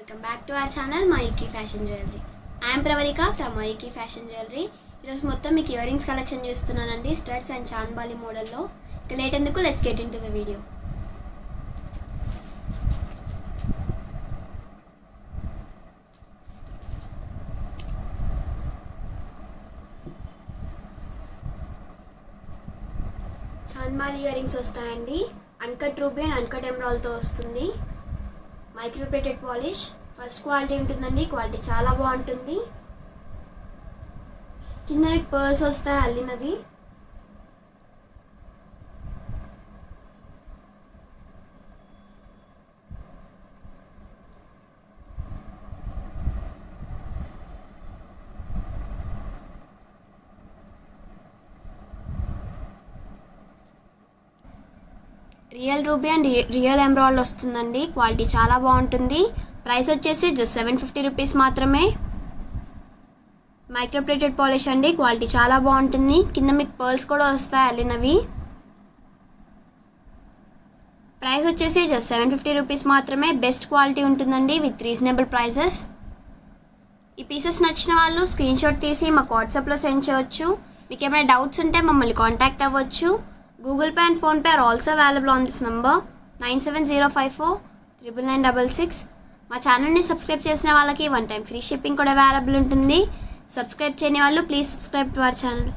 Welcome back to our channel Mayuki fashion jewellery. I'm Pravalika from Mayuki fashion jewellery. ఈరోజు మొత్తం మీకు earrings collection చూస్తున్నానండి, studs and chandbali మోడల్లో. ఇక లేట్ ఎందుకు, let's get into the video. Chandbali earrings వస్తాయండి. Uncut ruby and uncut ఎమరాల్డ్తో వస్తుంది. మైక్రోప్లేటెడ్ పాలిష్, ఫస్ట్ క్వాలిటీ ఉంటుందండి. క్వాలిటీ చాలా బాగుంటుంది. కింద మీకు పర్ల్స్ వస్తాయి అల్లినవి. Real ruby and real emerald వస్తుందండి. క్వాలిటీ చాలా బాగుంటుంది. ప్రైస్ వచ్చేసి జస్ట్ 750 రూపీస్ మాత్రమే. మైక్రోప్లేటెడ్ పాలిష్ అండి, క్వాలిటీ చాలా బాగుంటుంది. కింద మీకు పర్ల్స్ కూడా వస్తాయి అల్లినవి. ప్రైస్ వచ్చేసి జస్ట్ 750 రూపీస్ మాత్రమే. బెస్ట్ క్వాలిటీ ఉంటుందండి విత్ రీజనబుల్ ప్రైజెస్. ఈ పీసెస్ నచ్చిన వాళ్ళు స్క్రీన్ షాట్ తీసి మాకు వాట్సాప్లో సెండ్ చేయవచ్చు. మీకు ఏమైనా డౌట్స్ ఉంటే మమ్మల్ని కాంటాక్ట్ అవ్వచ్చు. Google Pay and Phone Pay are also available on this number 9704999966. మా ఛానల్ని సబ్స్క్రైబ్ చేసిన వాళ్ళకి 1 టైం ఫ్రీ షిప్పింగ్ కూడా అవైలబుల్ ఉంటుంది. సబ్స్క్రైబ్ చేయని వాళ్ళు please subscribe to our channel.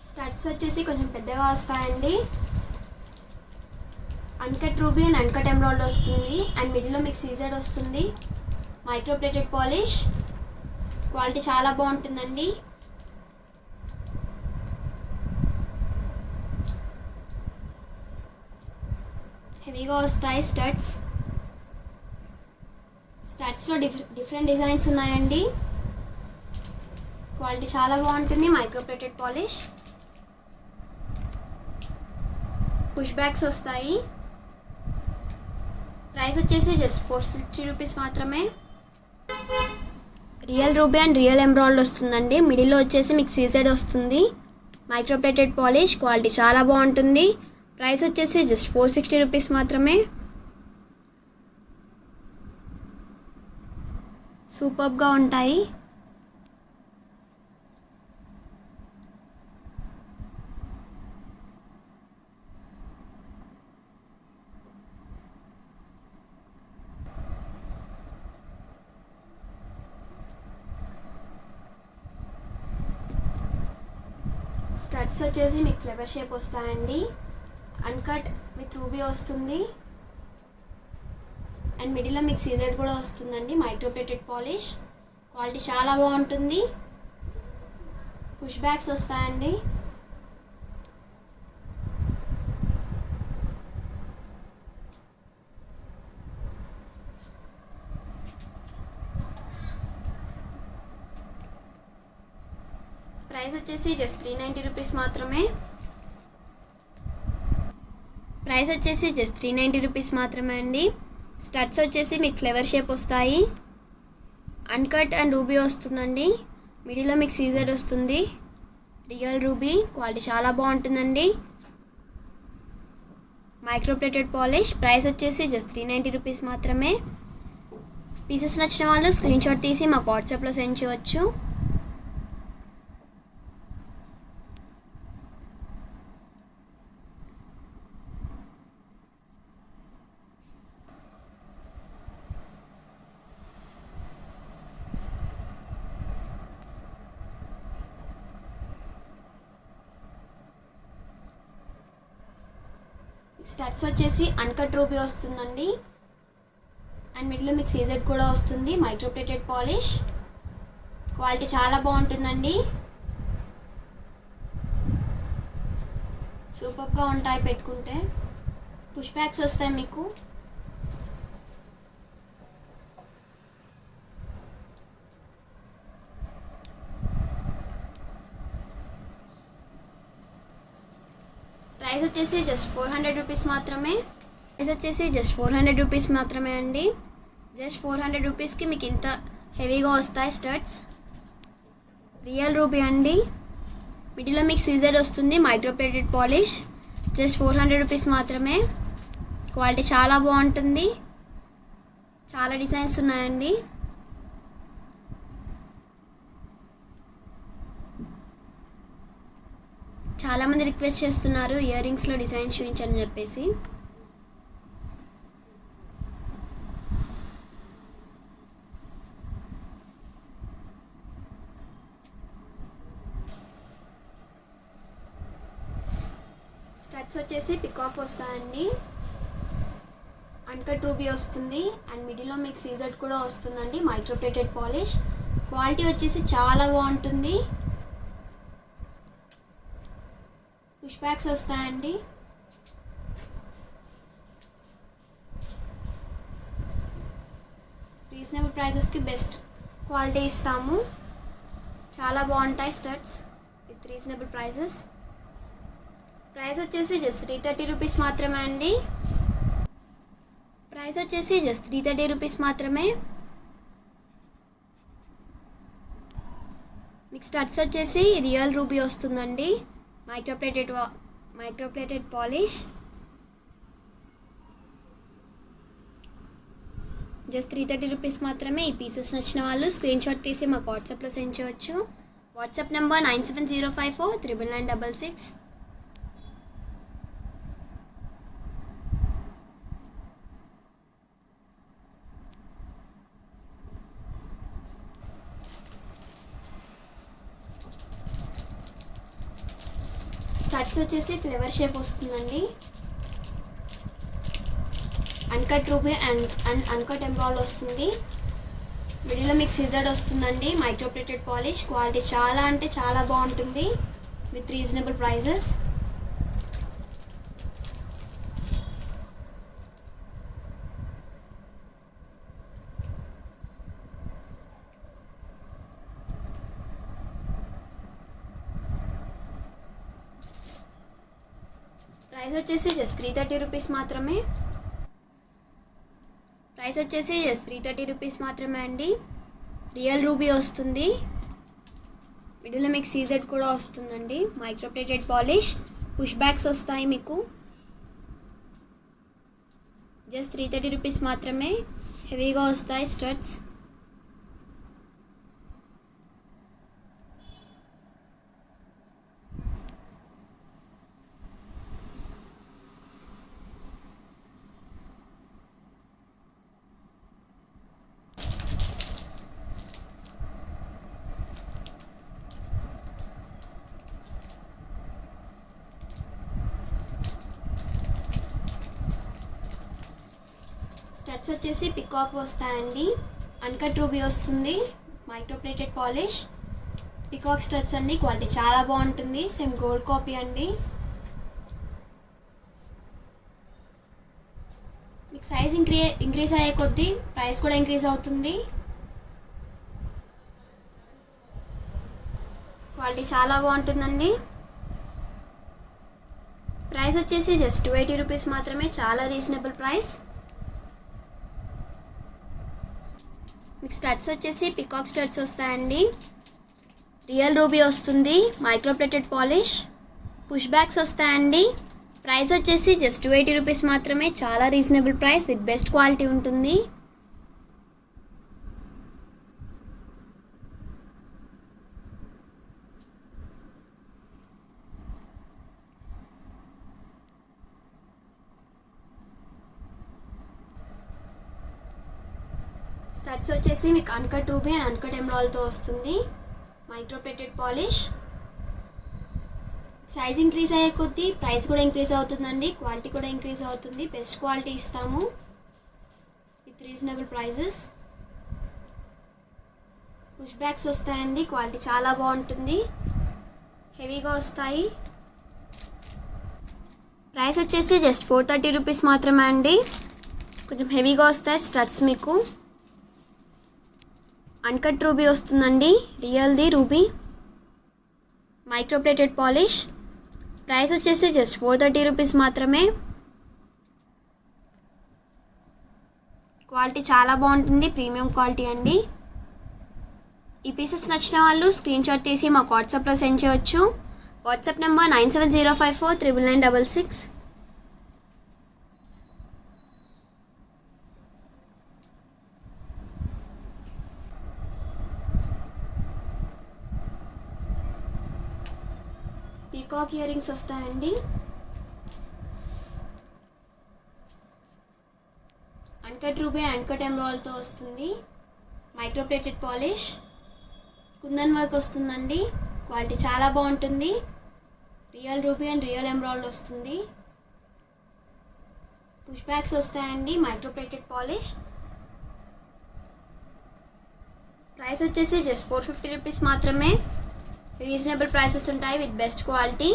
Studs వచ్చేసి కొంచెం పెద్దగా వస్తాయండి. Uncut ruby and uncut emerald వస్తుంది. అండ్ మిడిల్లో మీకు సీజెడ్ వస్తుంది. మైక్రోప్లేటెడ్ పాలిష్, క్వాలిటీ చాలా బాగుంటుందండి. హెవీగా వస్తాయి స్టడ్స్. స్టడ్స్లో డిఫరెంట్ డిజైన్స్ ఉన్నాయండి. క్వాలిటీ చాలా బాగుంటుంది. మైక్రోప్లేటెడ్ పాలిష్, పుష్ బ్యాక్స్ వస్తాయి. ప్రైస్ వచ్చేసి జస్ట్ 460 రూపీస్ మాత్రమే. Real ruby and real emerald వస్తుందండి. మిడిల్లో వచ్చేసి మీకు సీజెడ్ వస్తుంది. మైక్రోప్లేటెడ్ పాలిష్, క్వాలిటీ చాలా బాగుంటుంది. ప్రైస్ వచ్చేసి జస్ట్ 460 రూపీస్ మాత్రమే. సూపర్గా ఉంటాయి. స్టడ్స్ వచ్చేసి మీకు ఫ్లవర్ షేప్ వస్తాయండి. అన్కట్ విత్ రూబీ వస్తుంది. అండ్ మిడిల్లో మీకు సీజెడ్ కూడా వస్తుందండి. మైక్రోప్లేటెడ్ పాలిష్, క్వాలిటీ చాలా బాగుంటుంది. పుష్ బ్యాక్స్ వస్తాయండి. ప్రైస్ వచ్చేసి జస్ట్ 390 రూపీస్ మాత్రమే. ప్రైస్ వచ్చేసి జస్ట్ 390 రూపీస్ మాత్రమే అండి. స్టడ్స్ వచ్చేసి మీకు ఫ్లవర్ షేప్ వస్తాయి. అన్కట్ అండ్ రూబీ వస్తుందండి. మిడిల్లో మీకు సీజర్ వస్తుంది. రియల్ రూబీ, క్వాలిటీ చాలా బాగుంటుందండి. మైక్రోప్లేటెడ్ పాలిష్, ప్రైస్ వచ్చేసి జస్ట్ 390 రూపీస్ మాత్రమే. పీసెస్ నచ్చిన వాళ్ళు స్క్రీన్ షాట్ తీసి మాకు వాట్సాప్లో సెండ్ చేయవచ్చు. స్టడ్స్ వచ్చేసి అన్కట్ రూబీ వస్తుందండి. అండ్ మిడిల్లో మీకు సీజెడ్ కూడా వస్తుంది. మైక్రోప్లేటెడ్ పాలిష్, క్వాలిటీ చాలా బాగుంటుందండి. సూపర్గా ఉంటాయి పెట్టుకుంటే. పుష్ బ్యాక్స్ వస్తాయి మీకు. ప్రైస్ వచ్చేసి జస్ట్ 400 రూపీస్ మాత్రమే. ప్రైస్ వచ్చేసి జస్ట్ 400 రూపీస్ మాత్రమే అండి. జస్ట్ 400 రూపీస్కి మీకు ఇంత హెవీగా వస్తాయి స్టడ్స్. రియల్ రూబీ అండి. మిడిల్లో మీకు సీజర్ వస్తుంది, మైక్రోప్లేటెడ్ పాలిష్. జస్ట్ 400 రూపీస్ మాత్రమే. క్వాలిటీ చాలా బాగుంటుంది. చాలా డిజైన్స్ ఉన్నాయండి. చాలామంది రిక్వెస్ట్ చేస్తున్నారు ఇయర్ రింగ్స్లో డిజైన్స్ చూపించని చెప్పేసి. స్టడ్స్ వచ్చేసి పికాక్ వస్తాయండి. అన్కట్ రూబీ వస్తుంది అండ్ మిడిల్లో మీకు సీజర్ కూడా వస్తుందండి, మైక్రోప్లేటెడ్ పాలిష్. క్వాలిటీ వచ్చేసి చాలా బాగుంటుంది. పుష్ బ్యాక్స్ వస్తాయండి. రీజనబుల్ ప్రైసెస్కి బెస్ట్ క్వాలిటీ ఇస్తాము. చాలా బాగుంటాయి studs with reasonable prices. Price వచ్చేసి జస్ట్ 330 రూపీస్ మాత్రమే అండి. ప్రైస్ వచ్చేసి జస్ట్ 330 రూపీస్ మాత్రమే. మీకు స్టడ్స్ వచ్చేసి రియల్ రూబీ వస్తుందండి, మైక్రోప్లేటెడ్ పాలిష్. జస్ట్ 330 రూపీస్ మాత్రమే. ఈ పీసెస్ నచ్చిన వాళ్ళు స్క్రీన్ షాట్ తీసి మాకు వాట్సాప్లో సెండ్ చేయవచ్చు. WhatsApp number 9705499966. స్టడ్స్ వచ్చేసి ఫ్లేవర్ షేప్ వస్తుందండి. అన్కట్ రూబీ అండ్ అన్కట్ ఎంబ్రాయిడ్ వస్తుంది. మిడిల్లో మీకు సిజర్డ్ వస్తుందండి, మైక్రోప్లేటెడ్ పాలిష్. క్వాలిటీ చాలా అంటే చాలా బాగుంటుంది విత్ రీజనబుల్ ప్రైజెస్. ప్రైస్ వచ్చేసి జస్ట్ 330 రూపీస్ మాత్రమే. ప్రైస్ వచ్చేసి జస్ట్ 330 రూపీస్ మాత్రమే అండి. రియల్ రూబీ వస్తుంది, మిడిల్లో మీకు సీజెడ్ కూడా వస్తుందండి, మైక్రోప్లేటెడ్ పాలిష్. పుష్ బ్యాక్స్ వస్తాయి మీకు. జస్ట్ 330 రూపీస్ మాత్రమే. హెవీగా వస్తాయి స్టడ్స్. స్టడ్స్ వచ్చేసి పికాక్ వస్తాయండి, అన్కట్ రూబీ వస్తుంది, మైక్రోప్లేటెడ్ పాలిష్. పికాక్ స్టడ్స్ అండి. క్వాలిటీ చాలా బాగుంటుంది, సేమ్ గోల్డ్ కాపీ అండి. మీకు సైజ్ ఇంక్రీజ్ అయ్యే కొద్దీ ప్రైస్ కూడా ఇంక్రీజ్ అవుతుంది. క్వాలిటీ చాలా బాగుంటుందండి. ప్రైస్ వచ్చేసి జస్ట్ 280 రూపీస్ మాత్రమే. చాలా రీజనబుల్ ప్రైస్. మీకు స్టడ్స్ వచ్చేసి పికాక్ స్టడ్స్ వస్తాయండి, రియల్ రూబీ వస్తుంది, మైక్రోప్లేటెడ్ పాలిష్. పుష్ బ్యాక్స్ వస్తాయండి. ప్రైస్ వచ్చేసి జస్ట్ 280 రూపీస్ మాత్రమే. చాలా reasonable price with best quality ఉంటుంది. స్టడ్స్ వచ్చేసి మీకు అన్కట్ రూబీ అండ్ అన్కట్ ఎమరాల్డ్తో వస్తుంది, మైక్రోప్లేటెడ్ పాలిష్. సైజ్ ఇంక్రీజ్ అయ్యే కొద్దీ ప్రైస్ కూడా ఇంక్రీజ్ అవుతుందండి, క్వాలిటీ కూడా ఇంక్రీజ్ అవుతుంది. బెస్ట్ క్వాలిటీ ఇస్తాము with reasonable prices. Push backs వస్తాయండి, క్వాలిటీ చాలా బాగుంటుంది, హెవీగా వస్తాయి. ప్రైస్ వచ్చేసి జస్ట్ 430 రూపీస్ మాత్రమే అండి. కొంచెం హెవీగా వస్తాయి స్టడ్స్. మీకు అన్కట్ రూబీ వస్తుందండి, రియల్ది రూబీ, మైక్రోప్లేటెడ్ పాలిష్. ప్రైస్ వచ్చేసి జస్ట్ 430 రూపీస్ మాత్రమే. క్వాలిటీ చాలా బాగుంటుంది, ప్రీమియం క్వాలిటీ అండి. ఈ పీసెస్ నచ్చిన వాళ్ళు స్క్రీన్ షాట్ తీసి మాకు వాట్సాప్లో సెండ్ చేయవచ్చు. WhatsApp number 9705499966. Peacock earrings వస్తాయండి. అన్కట్ రూబీ అండ్ అన్కట్ ఎమరాల్డ్తో వస్తుంది. మైక్రోప్లేటెడ్ పాలిష్, కుందన్ వర్క్ వస్తుందండి. క్వాలిటీ చాలా బాగుంటుంది. Real ruby and real emerald వస్తుంది. పుష్ బ్యాక్స్ వస్తాయండి. Microplated polish. ప్రైస్ వచ్చేసి జస్ట్ 450 రూపీస్ మాత్రమే. రీజనబుల్ ప్రైసెస్ ఉంటాయి విత్ బెస్ట్ క్వాలిటీ.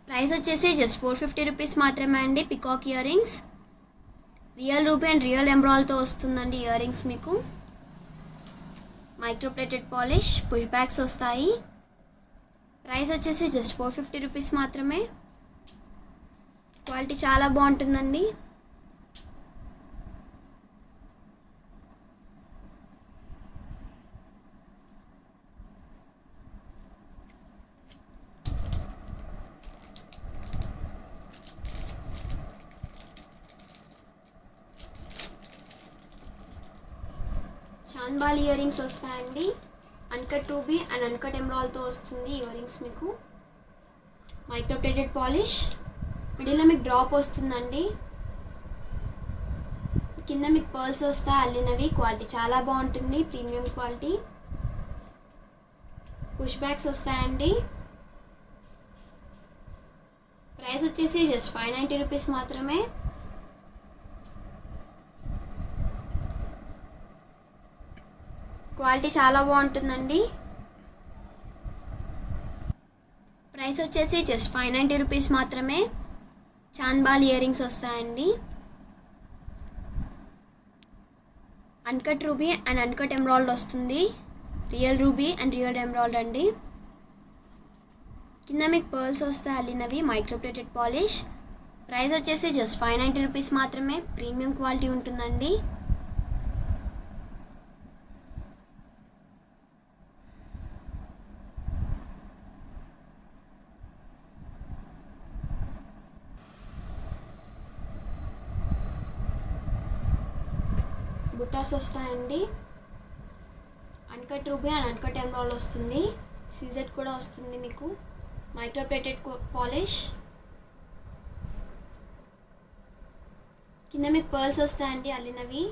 ప్రైస్ వచ్చేసి జస్ట్ 450 రూపీస్ మాత్రమే అండి. Peacock earrings, real ruby and real ఎమరాల్డ్తో వస్తుందండి ఇయర్ రింగ్స్ మీకు. మైక్రోప్లేటెడ్ పాలిష్, పుష్ బ్యాక్స్ వస్తాయి. ప్రైస్ వచ్చేసి జస్ట్ 450 రూపీస్ మాత్రమే. క్వాలిటీ చాలా బాగుంటుందండి. చాంద్బాలి ఇయర్ రింగ్స్ వస్తాయండి. అన్కట్ రూబీ అండ్ అన్కట్ ఎమరాల్డ్తో వస్తుంది ఇయర్ రింగ్స్ మీకు. మైక్రోప్లేటెడ్ పాలిష్, మిడిల్లో మీకు డ్రాప్ వస్తుందండి. కింద మీకు పర్ల్స్ వస్తాయి అల్లినవి. క్వాలిటీ చాలా బాగుంటుంది, ప్రీమియం క్వాలిటీ. పుష్ బ్యాక్స్ వస్తాయండి. ప్రైస్ వచ్చేసి జస్ట్ 590 రూపీస్ మాత్రమే. క్వాలిటీ చాలా బాగుంటుందండి. ప్రైస్ వచ్చేసి జస్ట్ 590 రూపీస్ మాత్రమే. చాంద్బాల్ ఇయర్ రింగ్స్ వస్తాయండి. Uncut ruby and uncut emerald వస్తుంది. Real ruby and real emerald అండి. కింద మీకు పర్ల్స్ వస్తాయి అల్లినవి. Microplated polish. ప్రైస్ వచ్చేసి జస్ట్ 590 రూపీస్ మాత్రమే. ప్రీమియం క్వాలిటీ ఉంటుందండి. బుట్టాస్ వస్తాయండి. Uncut ruby and uncut emerald వస్తుంది. సీజెడ్ కూడా వస్తుంది మీకు. Microplated polish. కింద మీకు పర్ల్స్ వస్తాయండి అల్లినవి.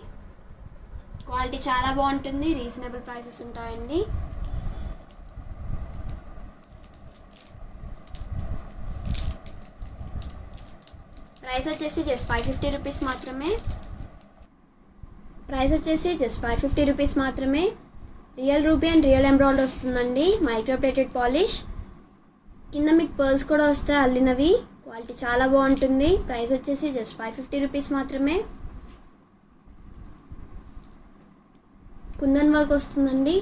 క్వాలిటీ చాలా బాగుంటుంది. రీజనబుల్ ప్రైసెస్ ఉంటాయండి. ప్రైస్ వచ్చేసి జస్ట్ 550 రూపీస్ మాత్రమే. ప్రైస్ వచ్చేసి జస్ట్ 550 రూపీస్ మాత్రమే. Real ruby and real emerald వస్తుందండి. Microplated polish. కింద మీకు పర్ల్స్ కూడా వస్తాయి అల్లినవి. క్వాలిటీ చాలా బాగుంటుంది. ప్రైస్ వచ్చేసి జస్ట్ 550 రూపీస్ మాత్రమే. కుందన్ వర్క్ వస్తుందండి.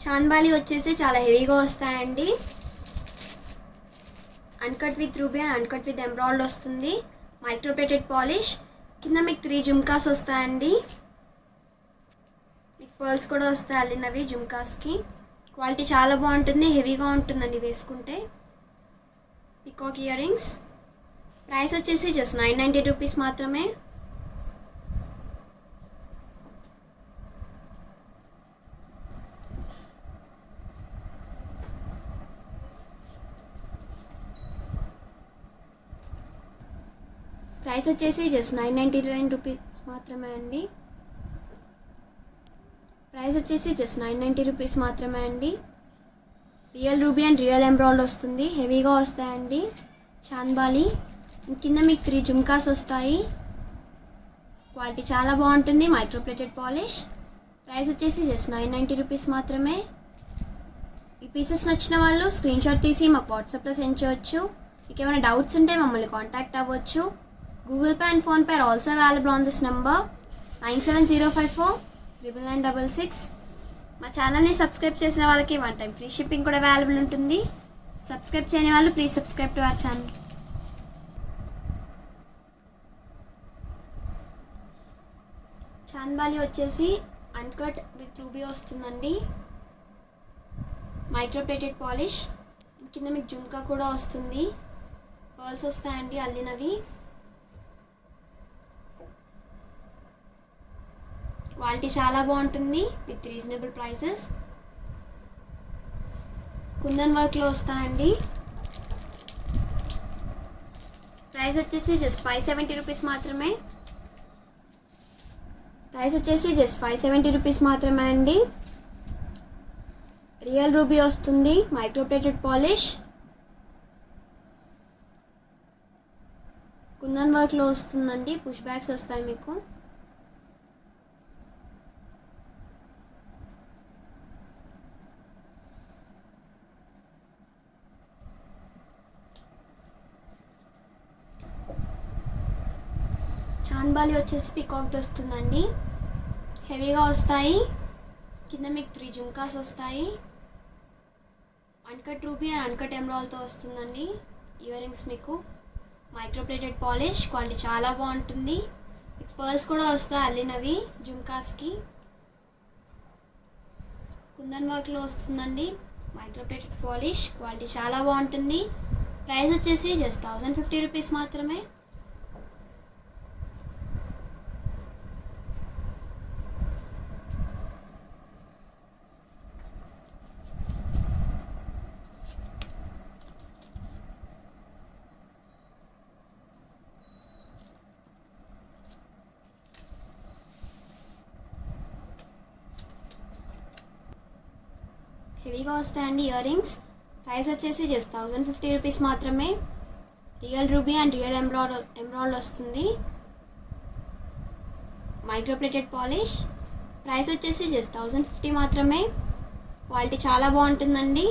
చాంద్బాలి వచ్చేసి చాలా హెవీగా వస్తాయండి. Uncut with ruby and uncut with emerald వస్తుంది. Microplated polish. కింద మీకు 3 జుమ్కాస్ వస్తాయండి. మీకు పర్ల్స్ కూడా వస్తాయి అల్లినవి జుమ్కాస్కి. క్వాలిటీ చాలా బాగుంటుంది, హెవీగా ఉంటుందండి వేసుకుంటే. Peacock earrings. ప్రైస్ వచ్చేసి జస్ట్ 990 రూపీస్ మాత్రమే. ప్రైస్ వచ్చేసి జస్ట్ 999 రూపీస్ మాత్రమే అండి. ప్రైస్ వచ్చేసి జస్ట్ 990 రూపీస్ మాత్రమే అండి. Real ruby and real emerald వస్తుంది. హెవీగా వస్తాయండి చాంద్బాలి. కింద మీకు 3 జుమ్కాస్ వస్తాయి. క్వాలిటీ చాలా బాగుంటుంది. Micro plated polish. ప్రైస్ వచ్చేసి జస్ట్ 990 రూపీస్ మాత్రమే. ఈ పీసెస్ నచ్చిన వాళ్ళు స్క్రీన్ షాట్ తీసి మాకు వాట్సాప్లో సెండ్ చేయవచ్చు. మీకు ఏమైనా డౌట్స్ ఉంటే మమ్మల్ని కాంటాక్ట్ అవ్వచ్చు. Google Pay and Phone Pay are also available on this number. 9705499966. మా ఛానల్ని సబ్స్క్రైబ్ చేసిన వాళ్ళకి 1 టైం ఫ్రీ షిప్పింగ్ కూడా అవైలబుల్ ఉంటుంది. సబ్స్క్రైబ్ చేయని వాళ్ళు please subscribe to our channel. Chandbali వచ్చేసి అన్కట్ విత్ రూబీ వస్తుందండి. మైక్రోప్లేటెడ్ పాలిష్, కింద మీకు జుమ్కా కూడా వస్తుంది. పర్ల్స్ వస్తాయండి అల్లినవి. క్వాలిటీ చాలా బాగుంటుంది విత్ రీజనబుల్ ప్రైసెస్. కుందన్ వర్క్లో వస్తాయండి. ప్రైస్ వచ్చేసి జస్ట్ 570 రూపీస్ మాత్రమే. అండి. రియల్ రూబీ వస్తుంది, మైక్రోప్లేటెడ్ పాలిష్, కుందన్ వర్క్లో వస్తుందండి. పుష్ బ్యాగ్స్ వస్తాయి మీకు. చాంద్బాలి వచ్చేసి పికాక్ది వస్తుందండి. హెవీగా వస్తాయి. కింద మీకు 3 జుమ్కాస్ వస్తాయి. అన్కట్ రూబీ అండ్ అన్కట్ ఎమరాల్డ్తో వస్తుందండి. ఇయర్ రింగ్స్ మీకు మైక్రోప్లేటెడ్ పాలిష్, క్వాలిటీ చాలా బాగుంటుంది. మీకు పర్ల్స్ కూడా వస్తాయి అల్లినవి జుమ్కాస్కి. కుందన్ వర్క్లో వస్తుందండి. మైక్రోప్లేటెడ్ పాలిష్, క్వాలిటీ చాలా బాగుంటుంది. ప్రైస్ వచ్చేసి జస్ట్ 1050 రూపీస్ మాత్రమే. హెవీగా వస్తాయండి ఇయర్ రింగ్స్. ప్రైస్ వచ్చేసి జస్ట్ 1050 రూపీస్ మాత్రమే. Real ruby and real emerald వస్తుంది. Microplated polish. ప్రైస్ వచ్చేసి జస్ట్ 1050 మాత్రమే. క్వాలిటీ చాలా బాగుంటుందండి.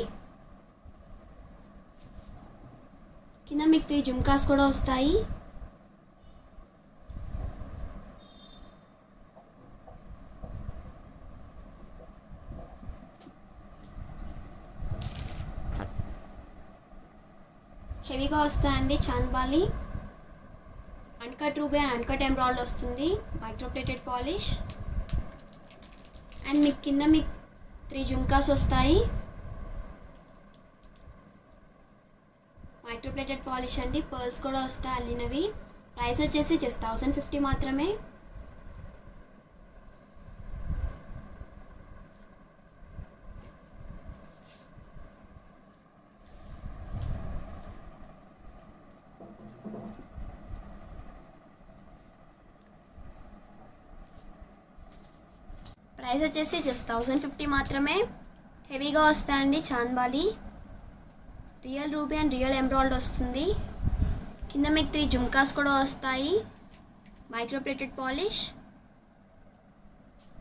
కింద మీకు 3 జుమ్కాస్ కూడా వస్తాయి. హెవీగా వస్తాయండి chandbali. Uncut ruby and uncut emerald వస్తుంది. మైక్రోప్లేటెడ్ పాలిష్ అండ్ మీకు కింద మీకు 3 జుమ్కాస్ వస్తాయి. మైక్రోప్లేటెడ్ పాలిష్ అండి. పర్ల్స్ కూడా వస్తాయి అల్లినవి. ప్రైస్ వచ్చేసి జస్ట్ 1050 మాత్రమే. ప్రైస్ వచ్చేసి జస్ట్ 1050 మాత్రమే. హెవీగా వస్తాయండి chandbali. Real ruby and real emerald వస్తుంది. కింద మీకు 3 జుమ్కాస్ కూడా వస్తాయి. Micro plated polish.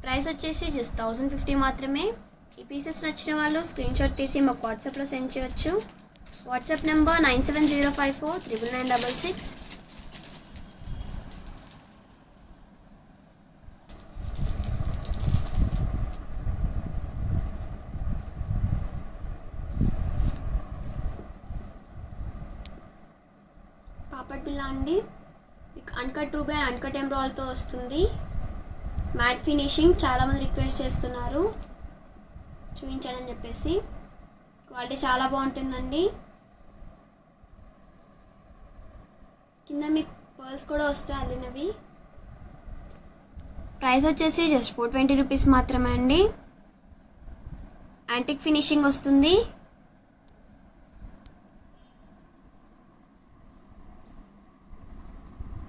ప్రైస్ వచ్చేసి జస్ట్ 1050 మాత్రమే. ఈ పీసెస్ నచ్చిన వాళ్ళు స్క్రీన్ షాట్ తీసి మాకు వాట్సాప్లో సెండ్ చేయొచ్చు. WhatsApp number 9705499966. పాపడ్ బిల్ల అండి. మీకు అన్కట్ రూబీ అండ్ అన్కట్ ఎమరాల్డ్తో వస్తుంది. మ్యాట్ ఫినిషింగ్ చాలామంది రిక్వెస్ట్ చేస్తున్నారు చూపించాలని చెప్పేసి. క్వాలిటీ చాలా బాగుంటుందండి. కింద మీకు పర్ల్స్ కూడా వస్తాయి అల్లినవి. ప్రైస్ వచ్చేసి జస్ట్ 420 రూపీస్ మాత్రమే అండి. యాంటిక్ ఫినిషింగ్ వస్తుంది.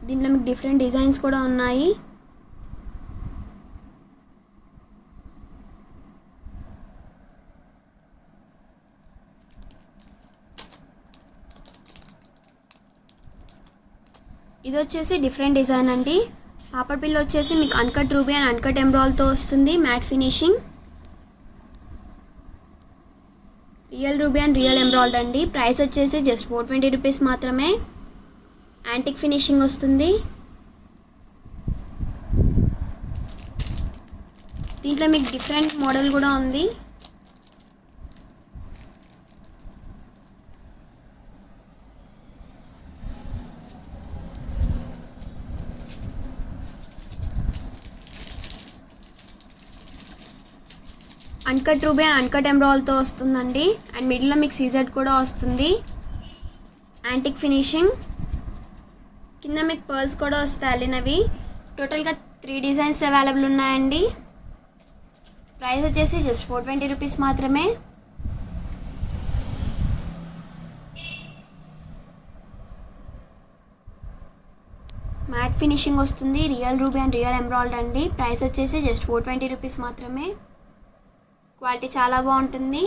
దీంట్లో మీకు డిఫరెంట్ డిజైన్స్ కూడా ఉన్నాయి. ఇది వచ్చేసి డిఫరెంట్ డిజైన్ అండి. పాపడ్ బిల్ల వచ్చేసి మీకు అన్కట్ రూబీ అండ్ అన్కట్ ఎమరాల్డ్తో వస్తుంది. Matte finishing. Real ruby and real emerald అండి. ప్రైస్ వచ్చేసి జస్ట్ 420 రూపీస్ మాత్రమే. యాంటిక్ ఫినిషింగ్ వస్తుంది. దీంట్లో మీకు డిఫరెంట్ మోడల్ కూడా ఉంది. అన్కట్ రూబీ అండ్ అన్కట్ ఎమరాల్డ్తో వస్తుందండి. అండ్ మిడిల్లో మీకు సీజెడ్ కూడా వస్తుంది. యాంటిక్ ఫినిషింగ్, కింద మీకు పర్ల్స్ కూడా వస్తాయి అల్లినవి. టోటల్గా 3 డిజైన్స్ అవైలబుల్ ఉన్నాయండి. ప్రైస్ వచ్చేసి జస్ట్ 420 రూపీస్ మాత్రమే. మ్యాట్ ఫినిషింగ్ వస్తుంది. Real ruby and real emerald అండి. ప్రైస్ వచ్చేసి జస్ట్ 420 రూపీస్ మాత్రమే. క్వాలిటీ చాలా బాగుంటుంది.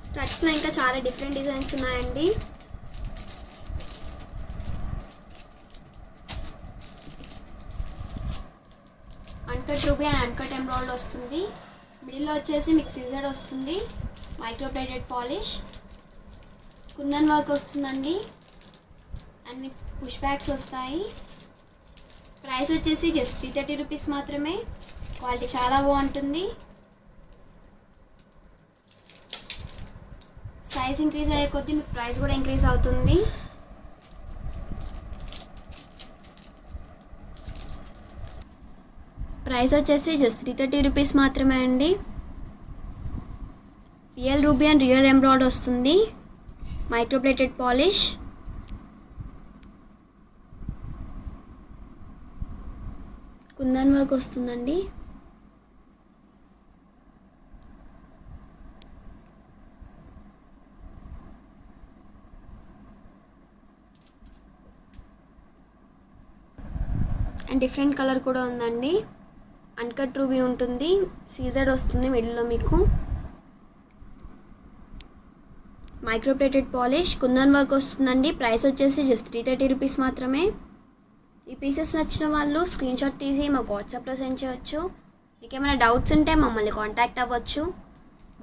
స్టడ్స్లో ఇంకా చాలా డిఫరెంట్ డిజైన్స్ ఉన్నాయండి. Uncut ruby and uncut emerald వస్తుంది. మిడిల్లో వచ్చేసి మీకు సీజెడ్ వస్తుంది. మైక్రోప్లేటెడ్ పాలిష్, కుందన్ వర్క్ వస్తుందండి. అండ్ మీకు పుష్ బ్యాగ్స్ వస్తాయి. ప్రైస్ వచ్చేసి జస్ట్ 330 రూపీస్ మాత్రమే. క్వాలిటీ చాలా బాగుంటుంది. సైజ్ ఇంక్రీజ్ అయ్యే కొద్దీ మీకు ప్రైస్ కూడా ఇంక్రీజ్ అవుతుంది. ప్రైస్ వచ్చేసి జస్ట్ 330 రూపీస్ మాత్రమే అండి. Real ruby and real emerald వస్తుంది. మైక్రోప్లేటెడ్ పాలిష్, కుందన్ వర్క్ వస్తుందండి. అండ్ డిఫరెంట్ కలర్ కూడా ఉందండి. అన్కట్ రూబీ ఉంటుంది. సీజెడ్ వస్తుంది మిడిల్లో మీకు. మైక్రోప్లేటెడ్ పాలిష్, కుందన్ వర్క్ వస్తుందండి. ప్రైస్ వచ్చేసి జస్ట్ 330 రూపీస్ మాత్రమే. ఈ పీసెస్ నచ్చిన వాళ్ళు స్క్రీన్ షాట్ తీసి మాకు వాట్సాప్లో సెండ్ చేయవచ్చు. మీకు ఏమైనా డౌట్స్ ఉంటే మమ్మల్ని కాంటాక్ట్ అవ్వచ్చు.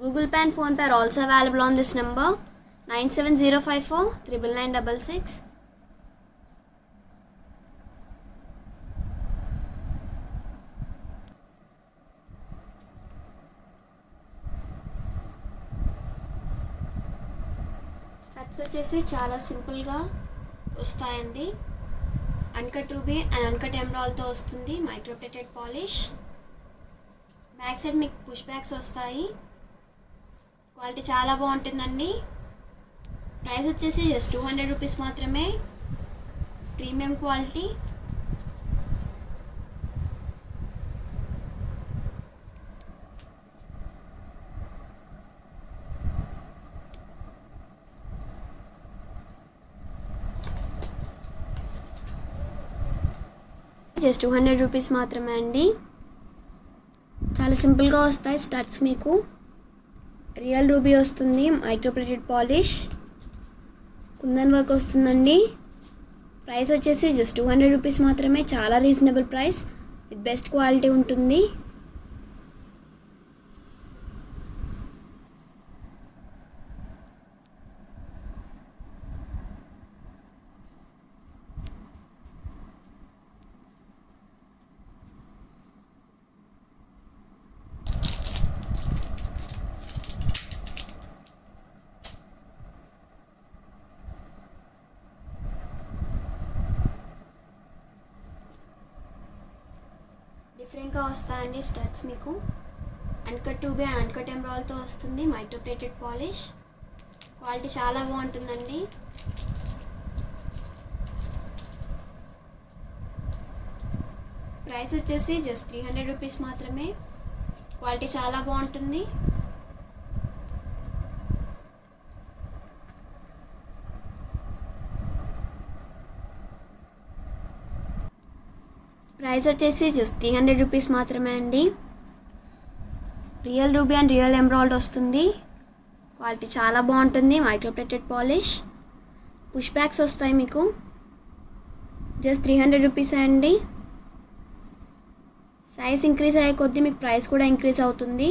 Google Pay and PhonePe are also available on this number 9705499966. Studs వచ్చేసి చాలా సింపుల్గా వస్తాయండి. అన్కట్ రూబీ అండ్ అన్కట్ ఎమరాల్డ్తో వస్తుంది. మైక్రోప్లేటెడ్ పాలిష్, బ్యాక్ సైడ్ మీకు పుష్ బ్యాగ్స్ వస్తాయి. క్వాలిటీ చాలా బాగుంటుందండి. ప్రైస్ వచ్చేసి జస్ట్ 200 రూపీస్ మాత్రమే. Premium quality. జస్ట్ 200 రూపీస్ మాత్రమే అండి. చాలా సింపుల్గా వస్తాయి స్టడ్స్ మీకు. రియల్ రూబీ వస్తుంది. మైక్రోప్లేటెడ్ పాలిష్, కుందన్ వర్క్ వస్తుందండి. ప్రైస్ వచ్చేసి జస్ట్ 200 రూపీస్ మాత్రమే. చాలా reasonable price with best quality ఉంటుంది. డిఫరెంట్గా వస్తాయండి స్టడ్స్ మీకు. అన్కట్ రూబీ అండ్ అన్కట్ ఎమరాల్డ్తో వస్తుంది. మైక్రోప్లేటెడ్ పాలిష్, క్వాలిటీ చాలా బాగుంటుందండి. ప్రైస్ వచ్చేసి జస్ట్ 300 రూపీస్ మాత్రమే. క్వాలిటీ చాలా బాగుంటుంది. ప్రైస్ వచ్చేసి జస్ట్ 300 రూపీస్ మాత్రమే అండి. Real ruby and real emerald వస్తుంది. క్వాలిటీ చాలా బాగుంటుంది. మైక్రోప్లేటెడ్ పాలిష్, పుష్ బ్యాగ్స్ వస్తాయి మీకు. జస్ట్ 300 రూపీస్ అండి. సైజ్ ఇంక్రీజ్ అయ్యే కొద్దీ మీకు ప్రైస్ కూడా ఇంక్రీజ్ అవుతుంది.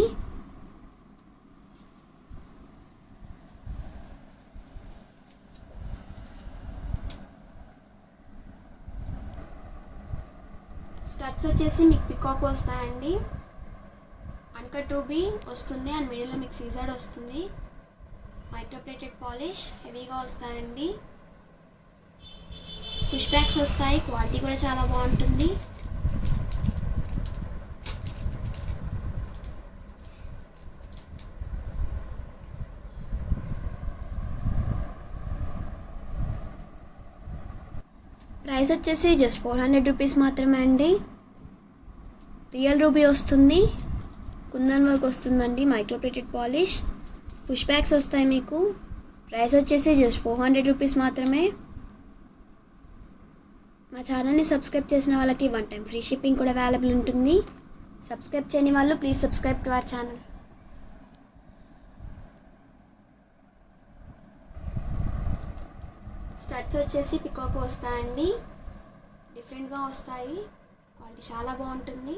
స్టడ్స్ వచ్చేసి మీకు పికాక్ వస్తాయండి. అన్కట్ రూబీ వస్తుంది అండ్ మిడిల్లో మీకు సీజర్డ్ వస్తుంది. మైక్రోప్లేటెడ్ పాలిష్ హెవీగా వస్తాయండి. పుష్ బ్యాక్స్ వస్తాయి, క్వాలిటీ కూడా చాలా బాగుంటుంది. ప్రైస్ వచ్చేసి జస్ట్ 400 రూపీస్ మాత్రమే అండి. రియల్ రూబీ వస్తుంది, కుందన్ వర్క్ వస్తుందండి, మైక్రోప్లేటెడ్ పాలిష్, పుష్ బ్యాక్స్ వస్తాయి మీకు. ప్రైస్ వచ్చేసి జస్ట్ 400 రూపీస్ మాత్రమే. మా ఛానల్ని సబ్స్క్రైబ్ చేసిన వాళ్ళకి 1 టైం ఫ్రీ షిప్పింగ్ కూడా అవైలబుల్ ఉంటుంది. సబ్స్క్రైబ్ చేయని వాళ్ళు please subscribe to our channel. Studs వచ్చేసి పికాక్ వస్తాయండి, డిఫరెంట్గా వస్తాయి, క్వాలిటీ చాలా బాగుంటుంది.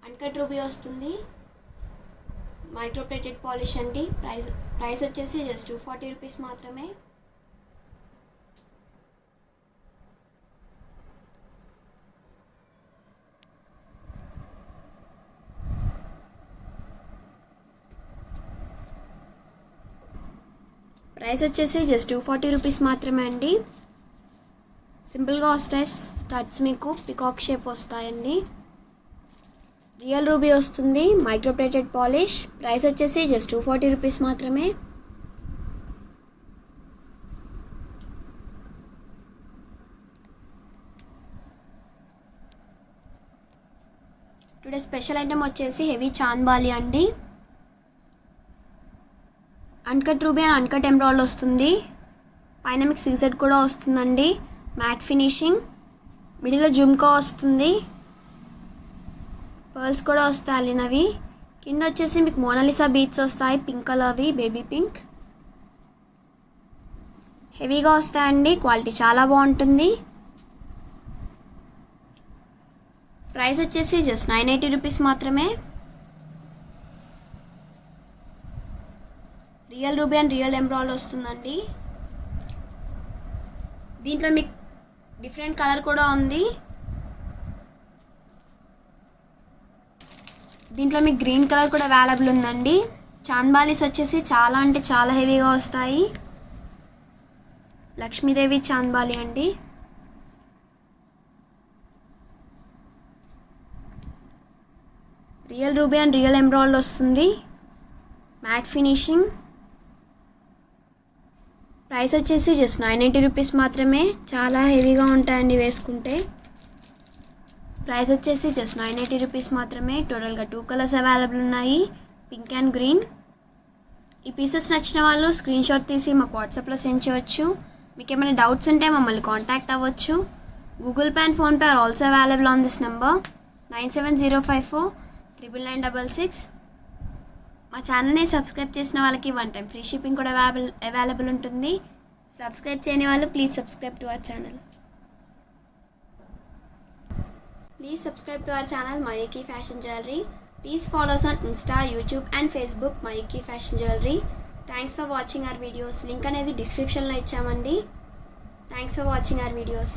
అన్కట్ రూబీ వస్తుంది, మైక్రోప్లేటెడ్ పాలిష్ అండి. ప్రైస్ వచ్చేసి జస్ట్ 240 రూపీస్ మాత్రమే. ప్రైస్ వచ్చేసి జస్ట్ 240 రూపీస్ మాత్రమే అండి. సింపుల్గా వస్తాయి స్టడ్స్, మీకు పికాక్ షేప్ వస్తాయండి. రియల్ రూబీ వస్తుంది, మైక్రోప్లేటెడ్ పాలిష్. ప్రైస్ వచ్చేసి జస్ట్ 240 రూపీస్ మాత్రమే. టుడే స్పెషల్ ఐటమ్ వచ్చేసి హెవీ చాంద్బాలి అండి. Uncut ruby and uncut emerald వస్తుంది, పైన మీకు సీజెడ్ కూడా వస్తుందండి. మ్యాట్ ఫినిషింగ్, మిడిల్లో జుమ్కా వస్తుంది, పర్ల్స్ కూడా వస్తాయి అల్లినవి. కింద వచ్చేసి మీకు మోనాలిసా బీట్స్ వస్తాయి, పింక్ కలర్వి, బేబీ పింక్. హెవీగా వస్తాయండి, క్వాలిటీ చాలా బాగుంటుంది. ప్రైస్ వచ్చేసి జస్ట్ 980 రూపీస్ మాత్రమే. Real ruby and real emerald వస్తుందండి. దీంట్లో మీకు డిఫరెంట్ కలర్ కూడా ఉంది. దీంట్లో మీకు గ్రీన్ కలర్ కూడా అవైలబుల్ ఉందండి. చాంద్బాలీస్ వచ్చేసి చాలా అంటే చాలా హెవీగా వస్తాయి. లక్ష్మీదేవి చాంద్బాలి అండి. Real ruby and real emerald వస్తుంది, మ్యాట్ ఫినిషింగ్. ప్రైస్ వచ్చేసి జస్ట్ 980 రూపీస్ మాత్రమే. చాలా హెవీగా ఉంటాయండి వేసుకుంటే. ప్రైస్ వచ్చేసి జస్ట్ 980 రూపీస్ మాత్రమే. టోటల్గా 2 కలర్స్ అవైలబుల్ ఉన్నాయి, పింక్ అండ్ గ్రీన్. ఈ పీసెస్ నచ్చిన వాళ్ళు స్క్రీన్ షాట్ తీసి మాకు వాట్సాప్లో సెండ్ చేయవచ్చు. మీకు ఏమైనా డౌట్స్ ఉంటే మమ్మల్ని కాంటాక్ట్ అవ్వచ్చు. Google Pay and PhonePe are also available on this number 9705499966. మా ఛానల్ని సబ్స్క్రైబ్ చేసిన వాళ్ళకి 1 టైం ఫ్రీ షిప్పింగ్ కూడా అవైలబుల్ ఉంటుంది. సబ్స్క్రైబ్ చేయని వాళ్ళు please subscribe to our channel. Please subscribe to our channel Mayuki fashion jewellery. Please follows on Insta, YouTube and Facebook Mayuki fashion jewellery. Thanks for watching our videos. Link అనేది డిస్క్రిప్షన్లో ఇచ్చామండి. Thanks for watching our videos.